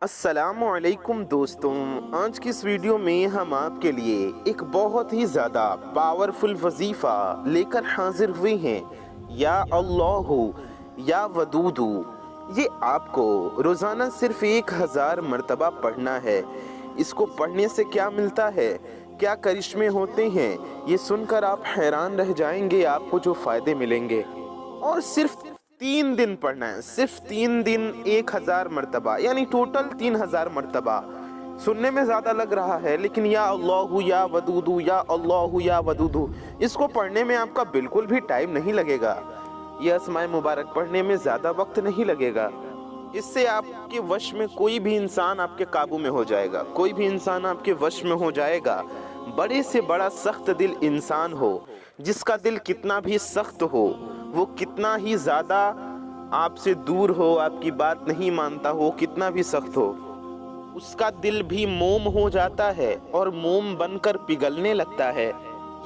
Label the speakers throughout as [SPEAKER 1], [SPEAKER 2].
[SPEAKER 1] अस्सलामुअलैकुम दोस्तों, आज की इस वीडियो में हम आपके लिए एक बहुत ही ज़्यादा पावरफुल वजीफ़ा लेकर हाजिर हुए हैं। या अल्लाहु या वदूदू, ये आपको रोज़ाना सिर्फ 1000 मरतबा पढ़ना है। इसको पढ़ने से क्या मिलता है, क्या करिश्मे होते हैं, ये सुनकर आप हैरान रह जाएंगे। आपको जो फ़ायदे मिलेंगे, और सिर्फ 3 दिन पढ़ना है, सिर्फ 3 दिन 1000 मरतबा, यानी टोटल 3000 मरतबा। सुनने में ज़्यादा लग रहा है, लेकिन या अल्लाहु या वदूदू, या अल्लाहु या वदूदू, इसको पढ़ने में आपका बिल्कुल भी टाइम नहीं लगेगा। ये अस्माए मुबारक पढ़ने में ज़्यादा वक्त नहीं लगेगा। इससे आपके वश में कोई भी इंसान आपके काबू में हो जाएगा, कोई भी इंसान आपके वश में हो जाएगा। बड़े से बड़ा सख्त दिल इंसान हो, जिसका दिल कितना भी सख्त हो, वो कितना ही ज़्यादा आपसे दूर हो, आपकी बात नहीं मानता हो, कितना भी सख्त हो, उसका दिल भी मोम हो जाता है और मोम बनकर पिघलने लगता है।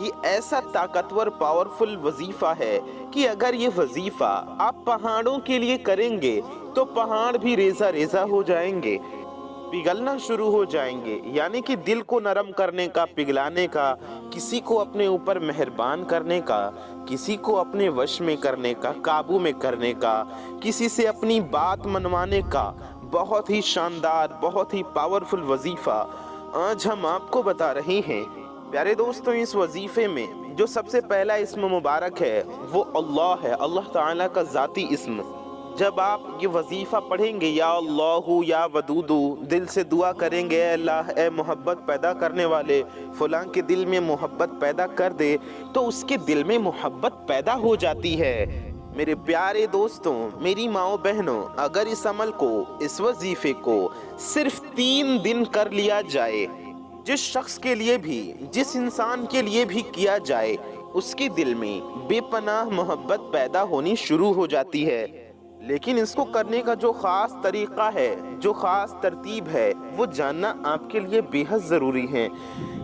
[SPEAKER 1] ये ऐसा ताकतवर पावरफुल वजीफ़ा है कि अगर ये वजीफ़ा आप पहाड़ों के लिए करेंगे तो पहाड़ भी रेजा रेजा हो जाएंगे, पिघलना शुरू हो जाएंगे। यानी कि दिल को नरम करने का, पिघलाने का, किसी को अपने ऊपर मेहरबान करने का, किसी को अपने वश में करने का, काबू में करने का, किसी से अपनी बात मनवाने का बहुत ही शानदार, बहुत ही पावरफुल वजीफ़ा आज हम आपको बता रहे हैं। प्यारे दोस्तों, इस वजीफ़े में जो सबसे पहला इस्म मुबारक है वो अल्लाह है, अल्लाह ताला का ज़ाती इस्म। जब आप ये वजीफ़ा पढ़ेंगे, या अल्लाहु या वदूदू, दिल से दुआ करेंगे, अल्लाह ए मोहब्बत पैदा करने वाले, फलां के दिल में मोहब्बत पैदा कर दे, तो उसके दिल में मोहब्बत पैदा हो जाती है। मेरे प्यारे दोस्तों, मेरी माओ बहनों, अगर इस अमल को, इस वजीफ़े को सिर्फ 3 दिन कर लिया जाए, जिस शख्स के लिए भी, जिस इंसान के लिए भी किया जाए, उसके दिल में बेपनाह मोहब्बत पैदा होनी शुरू हो जाती है। लेकिन इसको करने का जो ख़ास तरीक़ा है, जो ख़ास तरतीब है, वो जानना आपके लिए बेहद ज़रूरी है।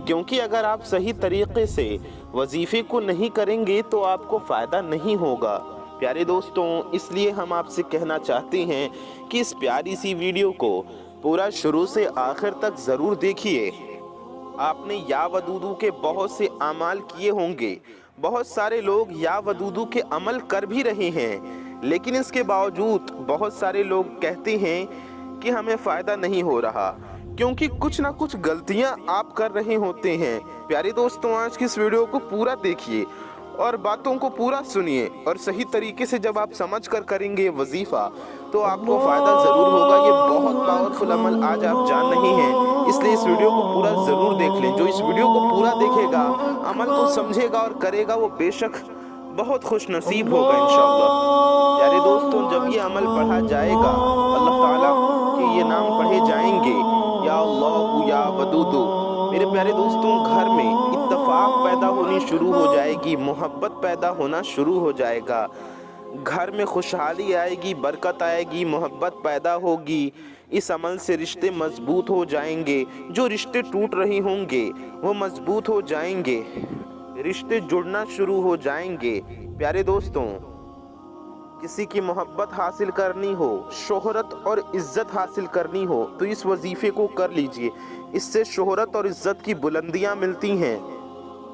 [SPEAKER 1] क्योंकि अगर आप सही तरीक़े से वजीफ़े को नहीं करेंगे तो आपको फ़ायदा नहीं होगा। प्यारे दोस्तों, इसलिए हम आपसे कहना चाहते हैं कि इस प्यारी सी वीडियो को पूरा शुरू से आखिर तक ज़रूर देखिए। आपने या वदूदू के बहुत से अमाल किए होंगे, बहुत सारे लोग या वदूदू के अमल कर भी रहे हैं, लेकिन इसके बावजूद बहुत सारे लोग कहते हैं कि हमें फ़ायदा नहीं हो रहा, क्योंकि कुछ ना कुछ गलतियां आप कर रहे होते हैं। प्यारे दोस्तों, आज की इस वीडियो को पूरा देखिए और बातों को पूरा सुनिए, और सही तरीके से जब आप समझ कर करेंगे वजीफ़ा तो आपको फ़ायदा ज़रूर होगा। ये बहुत पावरफुल अमल आज आप जान नहीं हैं, इसलिए इस वीडियो को पूरा ज़रूर देख लें। जो इस वीडियो को पूरा देखेगा, अमल को समझेगा और करेगा, वो बेशक बहुत खुश नसीब होगा इंशाअल्लाह। प्यारे दोस्तों, जब ये अमल पढ़ा जाएगा, अल्लाह ताला के ये नाम पढ़े जाएंगे, या अल्लाहु या वदूदू, मेरे प्यारे दोस्तों, घर में इत्तफाक पैदा होनी शुरू हो जाएगी, मोहब्बत पैदा होना शुरू हो जाएगा, घर में खुशहाली आएगी, बरकत आएगी, मोहब्बत पैदा होगी। इस अमल से रिश्ते मजबूत हो जाएंगे, जो रिश्ते टूट रहे होंगे वो मजबूत हो जाएंगे, रिश्ते जुड़ना शुरू हो जाएंगे। प्यारे दोस्तों, किसी की मोहब्बत हासिल करनी हो, शोहरत और इज़्ज़त हासिल करनी हो, तो इस वजीफ़े को कर लीजिए। इससे शोहरत और इज़्ज़त की बुलंदियां मिलती हैं।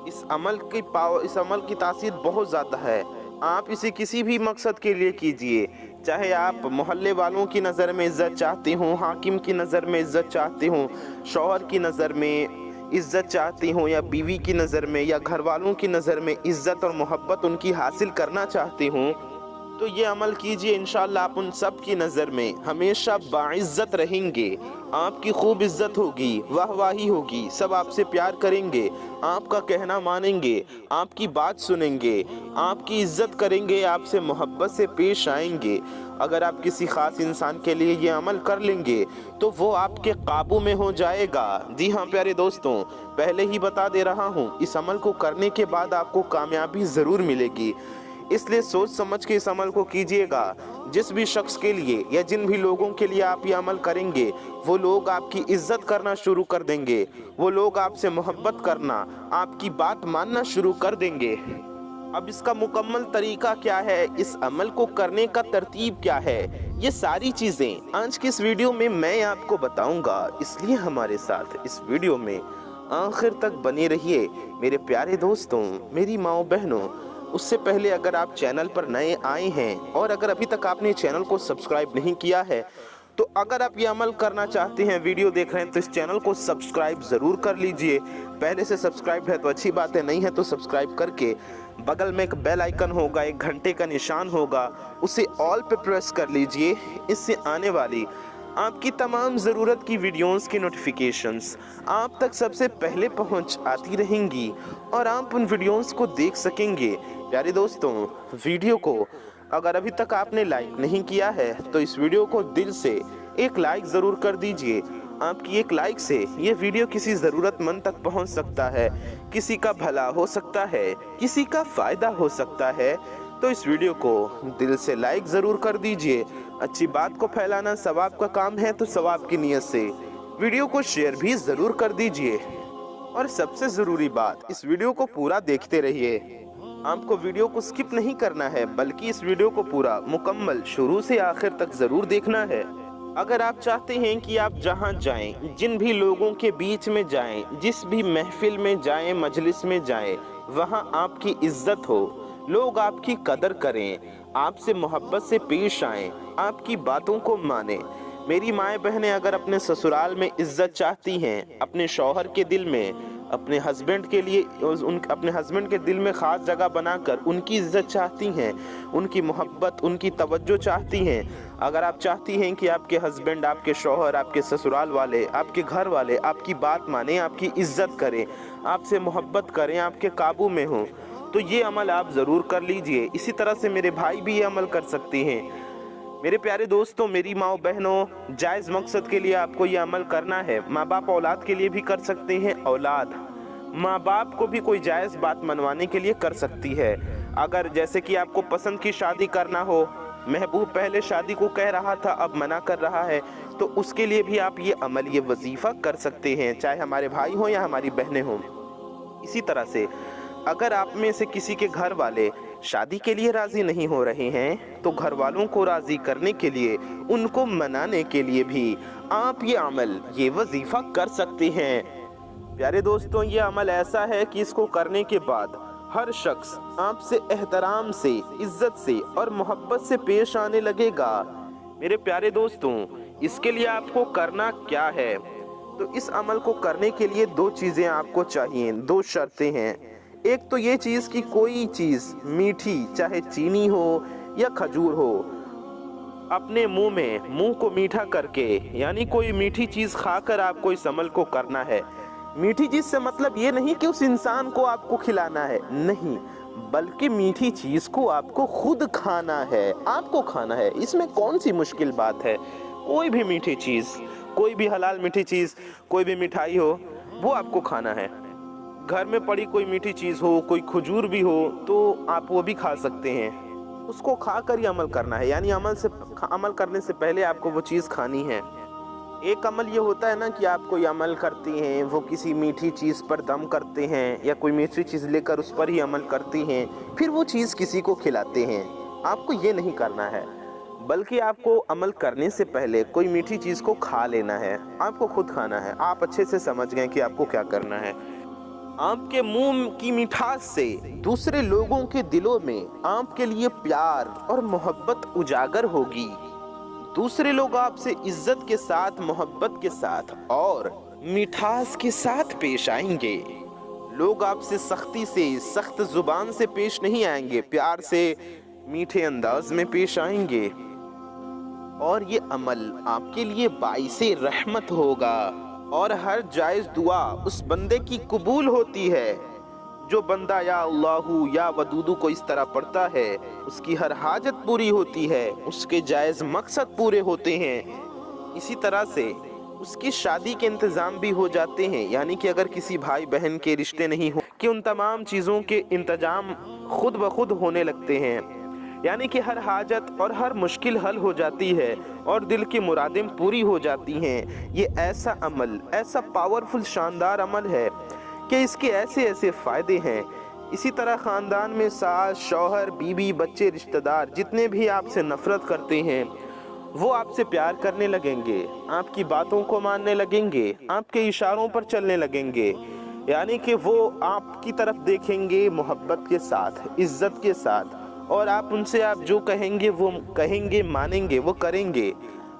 [SPEAKER 1] इस अमल की तासीर बहुत ज़्यादा है। आप इसे किसी भी मकसद के लिए कीजिए, चाहे आप मोहल्ले वालों की नज़र में इज़्ज़त चाहते हों, हाकिम की नज़र में इज़्ज़त चाहते हों, शौहर की नज़र में इज़्ज़त चाहते हों, या बीवी की नज़र में, या घर वालों की नज़र में इज़्ज़त और मोहब्बत उनकी हासिल करना चाहते हों, तो ये अमल कीजिए। इंशाअल्लाह आप उन सब की नज़र में हमेशा बाइज़्ज़त रहेंगे। आपकी खूब इज़्ज़त होगी, वाहवाही होगी, सब आपसे प्यार करेंगे, आपका कहना मानेंगे, आपकी बात सुनेंगे, आपकी इज़्ज़त करेंगे, आपसे मोहब्बत से पेश आएंगे। अगर आप किसी ख़ास इंसान के लिए ये अमल कर लेंगे तो वो आपके काबू में हो जाएगा। जी हाँ प्यारे दोस्तों, पहले ही बता दे रहा हूँ, इस अमल को करने के बाद आपको कामयाबी ज़रूर मिलेगी। इसलिए सोच समझ के इस अमल को कीजिएगा। जिस भी शख्स के लिए या जिन भी लोगों के लिए आप ये अमल करेंगे, वो लोग आपकी इज्जत करना शुरू कर देंगे, वो लोग आपसे मोहब्बत करना, आपकी बात मानना शुरू कर देंगे। अब इसका मुकम्मल तरीका क्या है, इस अमल को करने का तरतीब क्या है, ये सारी चीज़ें आज की इस वीडियो में मैं आपको बताऊंगा, इसलिए हमारे साथ इस वीडियो में आखिर तक बने रहिए मेरे प्यारे दोस्तों, मेरी माओ बहनों। उससे पहले अगर आप चैनल पर नए आए हैं और अगर अभी तक आपने चैनल को सब्सक्राइब नहीं किया है, तो अगर आप ये अमल करना चाहते हैं, वीडियो देख रहे हैं, तो इस चैनल को सब्सक्राइब ज़रूर कर लीजिए। पहले से सब्सक्राइब है तो अच्छी बात है, नहीं है तो सब्सक्राइब करके बगल में एक बेल आइकन होगा, एक घंटे का निशान होगा, उसे ऑल पे प्रेस कर लीजिए। इससे आने वाली आपकी तमाम ज़रूरत की वीडियोस की नोटिफिकेशंस आप तक सबसे पहले पहुंच आती रहेंगी और आप उन वीडियोस को देख सकेंगे। प्यारे दोस्तों, वीडियो को अगर अभी तक आपने लाइक नहीं किया है तो इस वीडियो को दिल से एक लाइक ज़रूर कर दीजिए। आपकी एक लाइक से ये वीडियो किसी ज़रूरतमंद तक पहुंच सकता है, किसी का भला हो सकता है, किसी का फ़ायदा हो सकता है। तो इस वीडियो को दिल से लाइक ज़रूर कर दीजिए। अच्छी बात को फैलाना सवाब का काम है, तो सवाब की नीयत से वीडियो को शेयर भी ज़रूर कर दीजिए। और सबसे ज़रूरी बात, इस वीडियो को पूरा देखते रहिए। आपको वीडियो को स्किप नहीं करना है, बल्कि इस वीडियो को पूरा मुकम्मल शुरू से आखिर तक ज़रूर देखना है। अगर आप चाहते हैं कि आप जहां जाएं, जिन भी लोगों के बीच में जाएं, जिस भी महफिल में जाएं, मजलिस में जाएं, वहां आपकी इज्जत हो, लोग आपकी कदर करें, आपसे मोहब्बत से पेश आएं, आपकी बातों को माने। मेरी माएँ बहनें अगर अपने ससुराल में इज्जत चाहती हैं, अपने शौहर के दिल में, अपने हस्बैंड के लिए अपने हस्बैंड के दिल में ख़ास जगह बनाकर उनकी इज्जत चाहती हैं, उनकी मोहब्बत, उनकी तवज्जो चाहती हैं। अगर आप चाहती हैं कि आपके हस्बैंड, आपके शौहर, आपके ससुराल वाले, आपके घर वाले आपकी बात माने, आपकी इज्जत करें, आपसे मोहब्बत करें, आपके काबू में हों, तो ये अमल आप ज़रूर कर लीजिए। इसी तरह से मेरे भाई भी ये अमल कर सकते हैं। मेरे प्यारे दोस्तों, मेरी माओ बहनों, जायज़ मकसद के लिए आपको ये अमल करना है। माँ बाप औलाद के लिए भी कर सकते हैं, औलाद माँ बाप को भी कोई जायज़ बात मनवाने के लिए कर सकती है। अगर जैसे कि आपको पसंद की शादी करना हो, महबूब पहले शादी को कह रहा था, अब मना कर रहा है, तो उसके लिए भी आप ये अमल, ये वजीफ़ा कर सकते हैं, चाहे हमारे भाई हों या हमारी बहनें हों। इसी तरह से अगर आप में से किसी के घर वाले शादी के लिए राज़ी नहीं हो रहे हैं, तो घर वालों को राज़ी करने के लिए, उनको मनाने के लिए भी आप ये अमल, ये वजीफ़ा कर सकते हैं। प्यारे दोस्तों, ये अमल ऐसा है कि इसको करने के बाद हर शख्स आपसे एहतराम से, इज्जत से और मोहब्बत से पेश आने लगेगा। मेरे प्यारे दोस्तों, इसके लिए आपको करना क्या है? तो इस अमल को करने के लिए दो चीज़ें आपको चाहिए, दो शर्तें हैं। एक तो ये चीज़ कि कोई चीज़ मीठी, चाहे चीनी हो या खजूर हो, अपने मुंह को मीठा करके, यानी कोई मीठी चीज़ खाकर आपको इस अमल को करना है। मीठी चीज़ से मतलब ये नहीं कि उस इंसान को आपको खिलाना है, नहीं, बल्कि मीठी चीज़ को आपको खुद खाना है, आपको खाना है। इसमें कौन सी मुश्किल बात है? कोई भी मीठी चीज़, कोई भी हलाल मीठी चीज़, कोई भी मिठाई हो, वो आपको खाना है। घर में पड़ी कोई मीठी चीज़ हो, कोई खजूर भी हो, तो आप वो भी खा सकते हैं। उसको खाकर ही अमल करना है, यानी अमल करने से पहले आपको वो चीज़ खानी है। एक अमल ये होता है ना कि आप कोई अमल करते हैं, वो किसी मीठी चीज़ पर दम करते हैं या कोई मीठी चीज़ लेकर उस पर ही अमल करते हैं, फिर वो चीज़ किसी को खिलाते हैं। आपको ये नहीं करना है, बल्कि आपको अमल करने से पहले कोई मीठी चीज़ को खा लेना है, आपको खुद खाना है। आप अच्छे से समझ गए कि आपको क्या करना है। आपके मुंह की मिठास से दूसरे लोगों के दिलों में आपके लिए प्यार और मोहब्बत उजागर होगी। दूसरे लोग आपसे इज्जत के साथ, मोहब्बत के साथ और मिठास के साथ पेश आएंगे। लोग आपसे सख्ती से, सख्त जुबान से पेश नहीं आएंगे, प्यार से, मीठे अंदाज में पेश आएंगे। और ये अमल आपके लिए बाइसे रहमत होगा और हर जायज़ दुआ उस बंदे की कबूल होती है। जो बंदा या अल्लाहू या वदूदू को इस तरह पढ़ता है, उसकी हर हाजत पूरी होती है, उसके जायज़ मकसद पूरे होते हैं। इसी तरह से उसकी शादी के इंतज़ाम भी हो जाते हैं, यानी कि अगर किसी भाई बहन के रिश्ते नहीं हो कि उन तमाम चीज़ों के इंतज़ाम खुद ब खुद होने लगते हैं, यानी कि हर हाजत और हर मुश्किल हल हो जाती है और दिल की मुरादें पूरी हो जाती हैं। ये ऐसा अमल, ऐसा पावरफुल, शानदार अमल है कि इसके ऐसे ऐसे फ़ायदे हैं। इसी तरह ख़ानदान में सास, शौहर, बीवी, बच्चे, रिश्तेदार जितने भी आपसे नफ़रत करते हैं, वो आपसे प्यार करने लगेंगे, आपकी बातों को मानने लगेंगे, आपके इशारों पर चलने लगेंगे। यानी कि वो आपकी तरफ देखेंगे मोहब्बत के साथ, इज्जत के साथ, और आप उनसे आप जो कहेंगे वो कहेंगे, मानेंगे, वो करेंगे।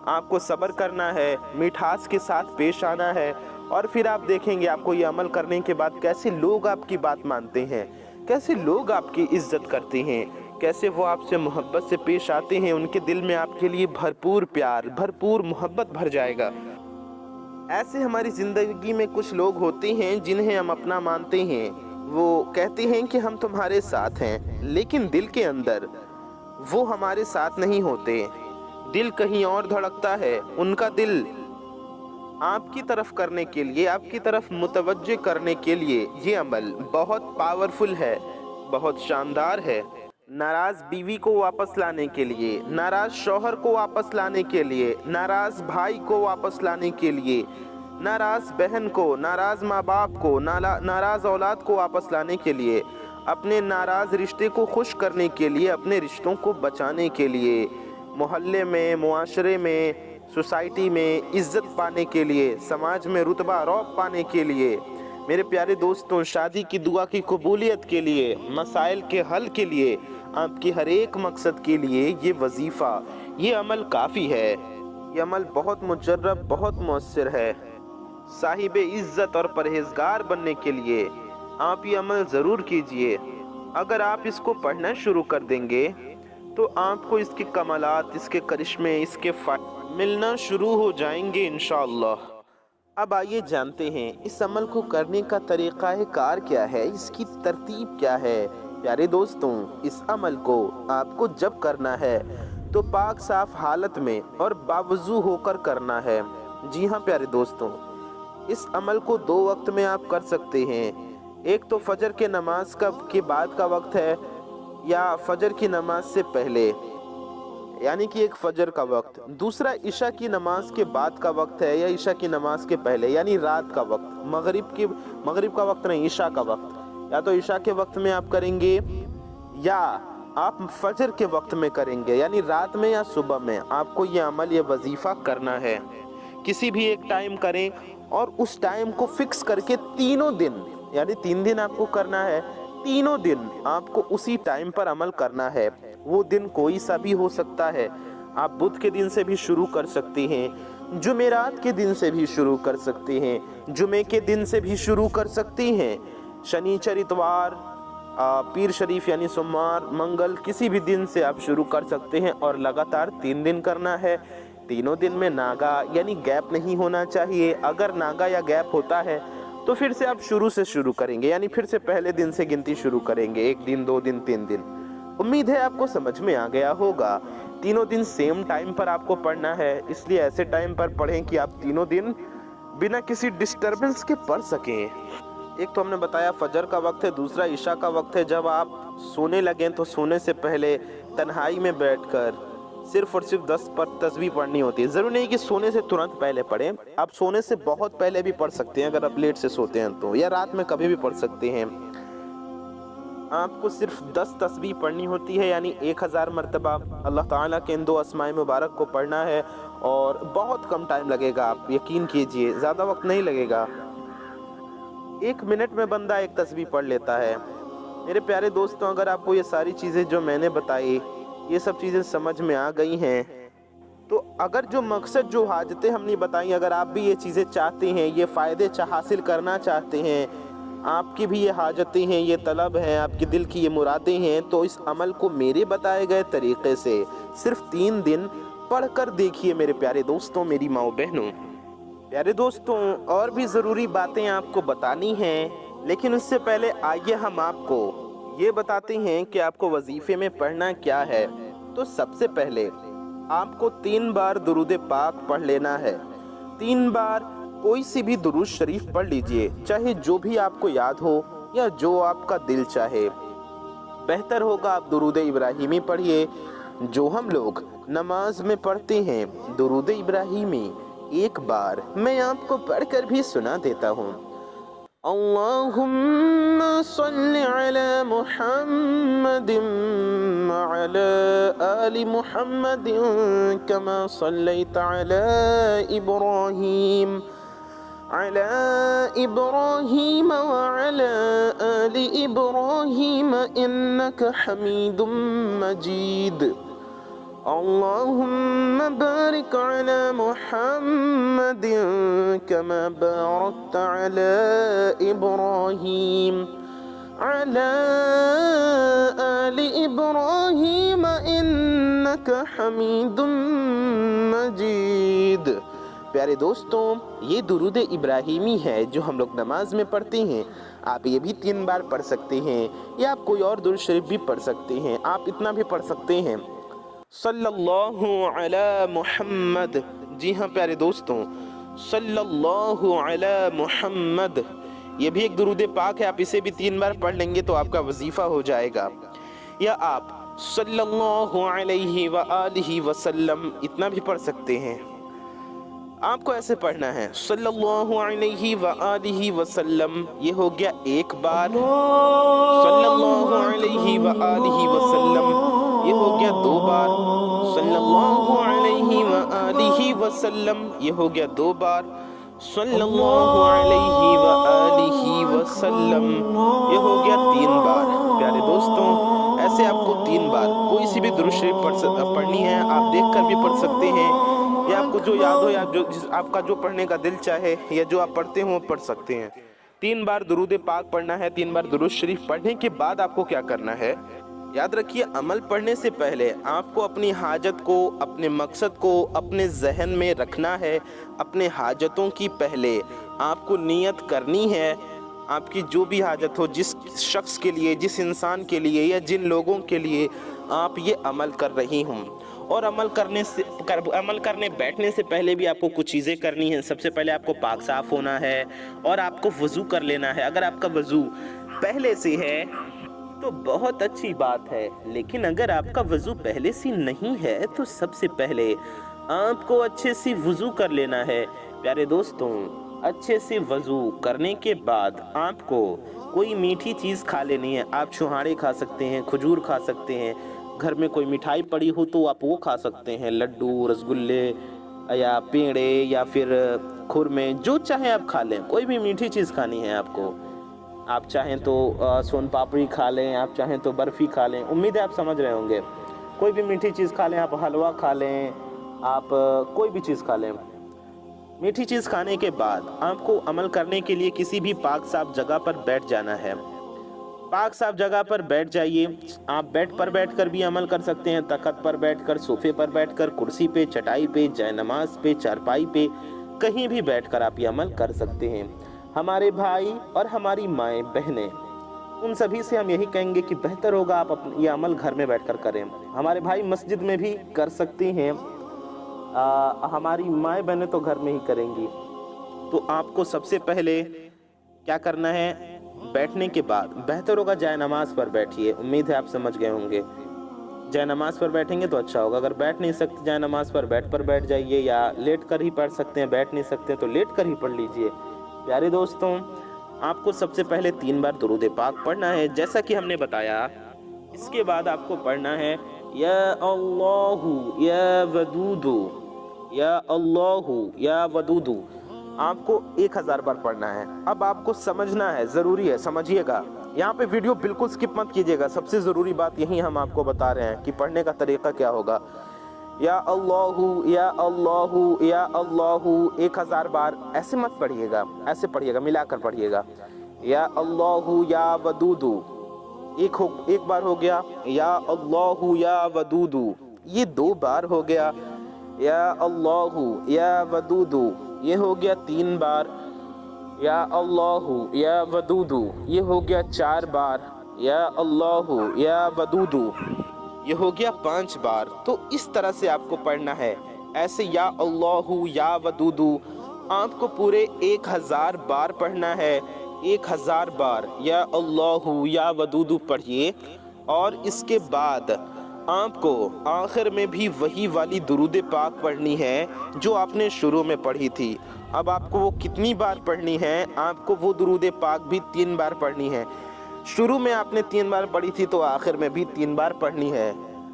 [SPEAKER 1] आपको सब्र करना है, मिठास के साथ पेश आना है, और फिर आप देखेंगे आपको ये अमल करने के बाद कैसे लोग आपकी बात मानते हैं, कैसे लोग आपकी इज्जत करते हैं, कैसे वो आपसे मोहब्बत से पेश आते हैं। उनके दिल में आपके लिए भरपूर प्यार, भरपूर मोहब्बत भर जाएगा। ऐसे हमारी ज़िंदगी में कुछ लोग होते हैं जिन्हें हम अपना मानते हैं। वो कहते हैं कि हम तुम्हारे साथ हैं, लेकिन दिल के अंदर वो हमारे साथ नहीं होते। दिल कहीं और धड़कता है। उनका दिल आपकी तरफ करने के लिए, आपकी तरफ मुतवज्जे करने के लिए ये अमल बहुत पावरफुल है, बहुत शानदार है। नाराज़ बीवी को वापस लाने के लिए, नाराज़ शौहर को वापस लाने के लिए, नाराज़ भाई को वापस लाने के लिए, नाराज़ बहन को, नाराज़ माँ बाप को, नाराज़ औलाद को वापस लाने के लिए, अपने नाराज़ रिश्ते को खुश करने के लिए, अपने रिश्तों को बचाने के लिए, मोहल्ले में, मुआशरे में, सोसाइटी में इज़्ज़त पाने के लिए, समाज में रुतबा रौब पाने के लिए, मेरे प्यारे दोस्तों, शादी की दुआ की कबूलियत के लिए, मसाइल के हल के लिए, आपके हर एक मकसद के लिए ये वजीफ़ा, ये अमल काफ़ी है। ये अमल बहुत मुजर्रब, बहुत मौसर है। साहिब इज़्ज़त और परहेज़गार बनने के लिए आप ये अमल ज़रूर कीजिए। अगर आप इसको पढ़ना शुरू कर देंगे तो आपको इसके कमालात, इसके करिश्मे, इसके फ़ायदे मिलना शुरू हो जाएंगे इंशाअल्लाह। अब आइए जानते हैं इस अमल को करने का तरीक़ाकार क्या है, इसकी तरतीब क्या है। प्यारे दोस्तों, इस अमल को आपको जब करना है तो पाक साफ हालत में और बावजू होकर करना है। जी हाँ प्यारे दोस्तों, इस अमल को 2 वक्त में आप कर सकते हैं। एक तो फजर के नमाज के बाद का वक्त है, या फजर की नमाज से पहले, यानी कि एक फजर का वक्त। दूसरा इशा की नमाज के बाद का वक्त है, या इशा की नमाज के पहले, यानी रात का वक्त। मगरिब का वक्त नहीं, इशा का वक्त। या तो इशा के वक्त में आप करेंगे, या आप फजर के वक्त में करेंगे, यानी रात में या सुबह में आपको ये अमल, ये वजीफ़ा करना है। किसी भी एक टाइम करें और उस टाइम को फिक्स करके तीनों दिन, यानी 3 दिन आपको करना है, तीनों दिन आपको उसी टाइम पर अमल करना है। वो दिन कोई सा भी हो सकता है। आप बुध के दिन से भी शुरू कर सकते हैं, जुमेरात के दिन से भी शुरू कर सकते हैं, जुमे के दिन से भी शुरू कर सकते हैं, शनिचर, इतवार, पीर शरीफ यानी सोमवार, मंगल, किसी भी दिन से आप शुरू कर सकते हैं। और लगातार 3 दिन करना है। तीनों दिन में नागा यानी गैप नहीं होना चाहिए। अगर नागा या गैप होता है तो फिर से आप शुरू से शुरू करेंगे, यानी फिर से पहले दिन से गिनती शुरू करेंगे। 1 दिन, 2 दिन, 3 दिन। उम्मीद है आपको समझ में आ गया होगा। तीनों दिन सेम टाइम पर आपको पढ़ना है, इसलिए ऐसे टाइम पर पढ़ें कि आप तीनों दिन बिना किसी डिस्टर्बेंस के पढ़ सकें। एक तो हमने बताया फजर का वक्त है, दूसरा इशा का वक्त है। जब आप सोने लगें तो सोने से पहले तन्हाई में बैठकर सिर्फ और सिर्फ 10 पर तस्बीह पढ़नी होती है। ज़रूरी नहीं कि सोने से तुरंत पहले पढ़ें, आप सोने से बहुत पहले भी पढ़ सकते हैं। अगर आप लेट से सोते हैं तो, या रात में कभी भी पढ़ सकते हैं। आपको सिर्फ 10 तस्बीह पढ़नी होती है, यानी 1000 मरतबा अल्लाह ताला के इन 2 अस्माए मुबारक को पढ़ना है। और बहुत कम टाइम लगेगा, आप यकीन कीजिए, ज़्यादा वक्त नहीं लगेगा। 1 मिनट में बंदा एक तस्बीह पढ़ लेता है। मेरे प्यारे दोस्तों, अगर आपको ये सारी चीज़ें जो मैंने बताई, ये सब चीज़ें समझ में आ गई हैं, तो अगर जो मकसद, जो हाजतें हमने बताई, अगर आप भी ये चीज़ें चाहते हैं, ये फ़ायदे हासिल करना चाहते हैं, आपकी भी ये हाजतें हैं, ये तलब हैं, आपके दिल की ये मुरादें हैं, तो इस अमल को मेरे बताए गए तरीक़े से सिर्फ 3 दिन पढ़ कर देखिए मेरे प्यारे दोस्तों, मेरी माओ बहनों। प्यारे दोस्तों, और भी ज़रूरी बातें आपको बतानी हैं, लेकिन उससे पहले आइए हम आपको ये बताते हैं कि आपको वजीफ़े में पढ़ना क्या है। तो सबसे पहले आपको 3 बार दुरूद पाक पढ़ लेना है। 3 बार कोई सी भी दुरूद शरीफ पढ़ लीजिए, चाहे जो भी आपको याद हो या जो आपका दिल चाहे। बेहतर होगा आप दुरूद इब्राहिमी पढ़िए, जो हम लोग नमाज में पढ़ते हैं। दुरूद इब्राहिमी एक बार मैं आपको पढ़कर भी सुना देता हूँ। اللهم صل على محمد وعلى آل محمد كما صليت على إبراهيم وعلى آل إبراهيم إنك حميد مجيد. اللهم بارك على محمد كما باركت على إبراهيم على آل إبراهيم إنك حميد مجيد. پیارے دوستوں، یہ درود ابراہیمی ہے جو ہم لوگ نماز میں پڑھتے ہیں. آپ یہ بھی 3 بار پڑھ سکتے ہیں یا آپ کوئی اور درود شریف بھی پڑھ سکتے ہیں. آپ اتنا بھی پڑھ سکتے ہیں صلی اللہ علی محمد. جی ہاں پیارے دوستوں، صلی اللہ علی محمد یہ بھی ایک درود پاک ہے. آپ اسے بھی 3 بار پڑھ لیں گے تو آپ کا وظیفہ ہو جائے گا. یا آپ صلی اللہ علیہ وآلہ وسلم اتنا بھی پڑھ سکتے ہیں. آپ کو ایسے پڑھنا ہے صلی اللہ علیہ وآلہ وسلم، یہ ہو گیا 1 بار. صلی اللہ علیہ وآلہ وسلم یہ ہو گیا 2 بار. صلی اللہ علیہ وآلہ وسلم یہ ہو گیا 2 بار. صلی اللہ علیہ وآلہ وسلم یہ ہو گیا 3 بار. پیارے دوستوں، ایسے آپ کو 3 بار کوئی سی بھی درود شریف پڑھنی ہے. آپ دیکھ کر بھی پڑھ سکتے ہیں یا آپ کو جو یاد ہو یا آپ کا جو پڑھنے کا دل چاہے یا جو آپ پڑھتے ہوں پڑھ سکتے ہیں. 3 بار درود پاک پڑھنا ہے. 3 بار درود شریف پڑھنے کے بعد آپ کو کیا کرنا ہے؟ یاد رکھیے، عمل پڑھنے سے پہلے آپ کو اپنی حاجت کو، اپنے مقصد کو اپنے ذہن میں رکھنا ہے. اپنے حاجتوں کی پہلے آپ کو نیت کرنی ہے. آپ کی جو بھی حاجت ہو، جس شخص کے لیے، جس انسان کے لیے یا جن لوگوں کے لیے آپ یہ عمل کر رہی ہوں. اور عمل کرنے بیٹھنے سے پہلے بھی آپ کو کچھ چیزیں کرنی ہیں. سب سے پہلے آپ کو پاک صاف ہونا ہے اور آپ کو وضو کر لینا ہے. اگر آپ کا وضو پہلے سے ہے تو بہت اچھی بات ہے، لیکن اگر آپ کا وضو پہلے سے نہیں ہے تو سب سے پہلے آپ کو اچھے سے وضو کر لینا ہے. پیارے دوستوں، اچھے سے وضو کرنے کے بعد آپ کو کوئی میٹھی چیز کھا لینی ہے. آپ چھہاڑے کھا سکتے ہیں، کھجور کھا سکتے ہیں. گھر میں کوئی مٹھائی پڑی ہو تو آپ وہ کھا سکتے ہیں، لڈو، رسگلے یا پیڑے یا پھر کھرمے، جو چاہیں آپ کھا لیں. کوئی بھی میٹھی چیز کھانی ہے آپ کو. آپ چاہیں تو سون پاپڑی کھا لیں، آپ چاہیں تو برفی کھا لیں. امید ہے آپ سمجھ رہے ہوں گے. کوئی بھی میٹھی چیز کھا لیں. آپ حلوہ کھا لیں، آپ کوئی بھی چیز کھا لیں. میٹھی چیز کھانے کے بعد آپ کو عمل کرنے کے لیے کسی بھی پاک صاف جگہ پر بیٹھ جانا ہے. پاک صاف جگہ پر بیٹھ جائیے. آپ بیڈ پر بیٹھ کر بھی عمل کر سکتے ہیں، تخت پر بیٹھ کر، صوفے پر بیٹھ کر، کرسی پہ، چٹائی پہ، جائے نماز پہ، چارپائی پہ، کہیں بھی بیٹھ کر آپ یہ عمل کر سکتے ہیں. ہمارے بھائی اور ہماری مائیں بہنیں، ان سبھی سے ہم یہی کہیں گے کہ بہتر ہوگا آپ یہ عمل گھر میں بیٹھ کر کریں. ہمارے بھائی مسجد میں بھی کر سکتے ہیں، ہماری مائیں بہنیں تو گھر میں ہی کریں گی. تو آپ کو سب سے پہلے کیا کرنا ہے؟ بیٹھنے کے بعد بہتر ہوگا جائے نماز پر بیٹھیے. امید ہے آپ سمجھ گئے ہوں گے. جائے نماز پر بیٹھیں گے تو اچھا ہوگا. اگر بیٹھ نہیں سکتے جائے نماز پر بیٹھ جائیے، یا لیٹ کر ہی پڑھ سکتے ہیں، بیٹھ نہیں سکتے تو لیٹ کر ہی پڑھ لیجئے. پیارے دوستوں، آپ کو سب سے پہلے 3 بار درود پاک پڑھنا ہے جیسا کہ ہم نے بتایا. اس کے بعد آپ کو پڑھنا ہے یا اللہ یا ودود، یا اللہ یا ودود. آپ کو 1000 بار پڑھنا ہے. اب آپ کو سمجھنا ہے، ضروری ہے، سمجھیے گا. یہاں پہ ویڈیو بالکل سکپ مت کیجیے گا. سب سے ضروری بات یہی ہم آپ کو بتا رہے ہیں کہ پڑھنے کا طریقہ کیا ہوگا. یا اللہ یا اللہ یا اللہ 1000 بار ایسے مت پڑھیے گا، ایسے پڑھیے گا، ملا کر پڑھیے گا. یا اللہ یا ودود ایک بار ہو گیا. یا اللہ یا ودود یہ 2 بار ہو گیا. یا اللہ یا ودود یہ ہو گیا 3 بار. یا اللہ یا ودود یہ ہو گیا 4 بار. یا اللہ یا ودود یہ ہو گیا 5 بار. تو اس طرح سے آپ کو پڑھنا ہے. ایسے یا اللہ یا ودود آپ کو پورے 1000 بار پڑھنا ہے. 1000 بار یا اللہ یا ودود پڑھیے. اور اس کے بعد آپ کو آخر میں بھی وہی والی درود پاک پڑھنی ہے جو آپ نے شروع میں پڑھی تھی. اب آپ کو وہ کتنی بار پڑھنی ہے؟ آپ کو وہ درود پاک بھی 3 بار پڑھنی ہے۔ شروع میں آپ نے 3 بار پڑھی تھی تو آخر میں بھی 3 بار پڑھنی ہے۔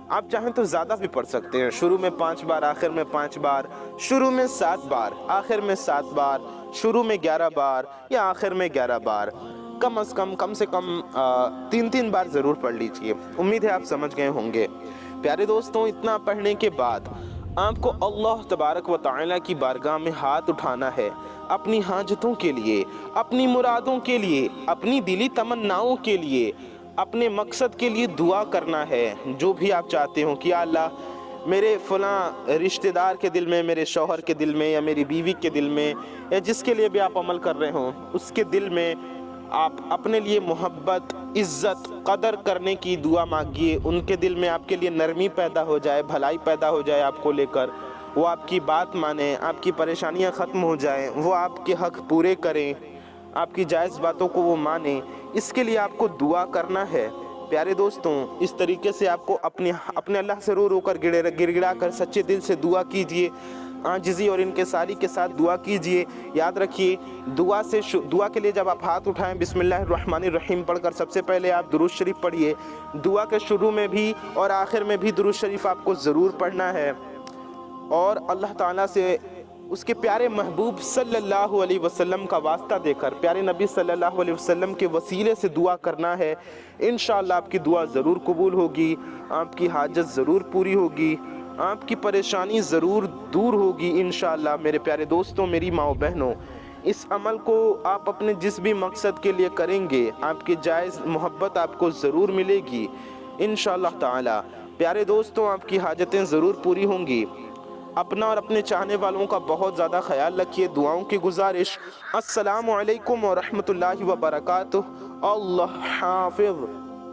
[SPEAKER 1] آپ چاہیں تو زیادہ بھی پڑھ سکتے ہیں، شروع میں 5 بار، آخر میں 5 بار، شروع میں 7 بار، آخر میں 7 بار، شروع میں 11 بار یا آخر میں 11 بار۔ کم از کم سے کم 3 بار ضرور پڑھ لیجئے۔ امید ہے آپ سمجھ گئے ہوں گے۔ پیارے دوستوں، اتنا پڑھنے کے بعد آپ کو اللہ تبارک و تعالیٰ کی بارگاہ میں ہاتھ اٹھانا ہے، اپنی حاجتوں کے لیے، اپنی مرادوں کے لیے، اپنی دلی تمناؤں کے لیے، اپنے مقصد کے لیے دعا کرنا ہے۔ جو بھی آپ چاہتے ہو کہ یا اللہ میرے فلاں رشتہ دار کے دل میں، میرے شوہر کے دل میں، یا میری بیوی کے دل میں، یا جس کے لیے بھی آپ عمل کر رہے ہوں اس کے دل میں آپ اپنے لیے محبت، عزت، قدر کرنے کی دعا مانگیے۔ ان کے دل میں آپ کے لیے نرمی پیدا ہو جائے، بھلائی پیدا ہو جائے آپ کو لے کر، وہ آپ کی بات مانیں، آپ کی پریشانیاں ختم ہو جائیں، وہ آپ کے حق پورے کریں، آپ کی جائز باتوں کو وہ مانیں۔ اس کے لیے آپ کو دعا کرنا ہے۔ پیارے دوستوں، اس طریقے سے آپ کو اپنے اللہ سے رو رو کر گڑ گڑا کر سچے دل سے دعا کیجئے، عاجزی اور انکساری کے ساتھ دعا کیجئے۔ یاد رکھیے، دعا کے لیے جب آپ ہاتھ اٹھائیں بسم اللہ الرحمن الرحیم پڑھ کر سب سے پہلے آپ درود شریف پڑھیے۔ دعا کے شروع میں بھی اور آخر میں بھی درود شریف آپ کو ضرور پڑھنا ہے، اور اللہ تعالیٰ سے اس کے پیارے محبوب صلی اللہ علیہ وسلم کا واسطہ دے کر، پیارے نبی صلی اللہ علیہ وسلم کے وسیلے سے دعا کرنا ہے۔ انشاءاللہ آپ کی دعا ضرور قبول ہوگی، آپ کی حاجت ضرور پوری ہوگی، آپ کی پریشانی ضرور دور ہوگی انشاءاللہ۔ میرے پیارے دوستوں، میری ماں و بہنوں، اس عمل کو آپ اپنے جس بھی مقصد کے لیے کریں گے، آپ کی جائز محبت آپ کو ضرور ملے گی انشاءاللہ تعالی۔ پیارے دوستوں، آپ کی حاجتیں ضرور پوری ہوں گی۔ اپنا اور اپنے چاہنے والوں کا بہت زیادہ خیال رکھیے۔ دعاؤں کی گزارش۔ السلام علیکم ورحمۃ اللہ وبرکاتہ۔ اللہ حافظ۔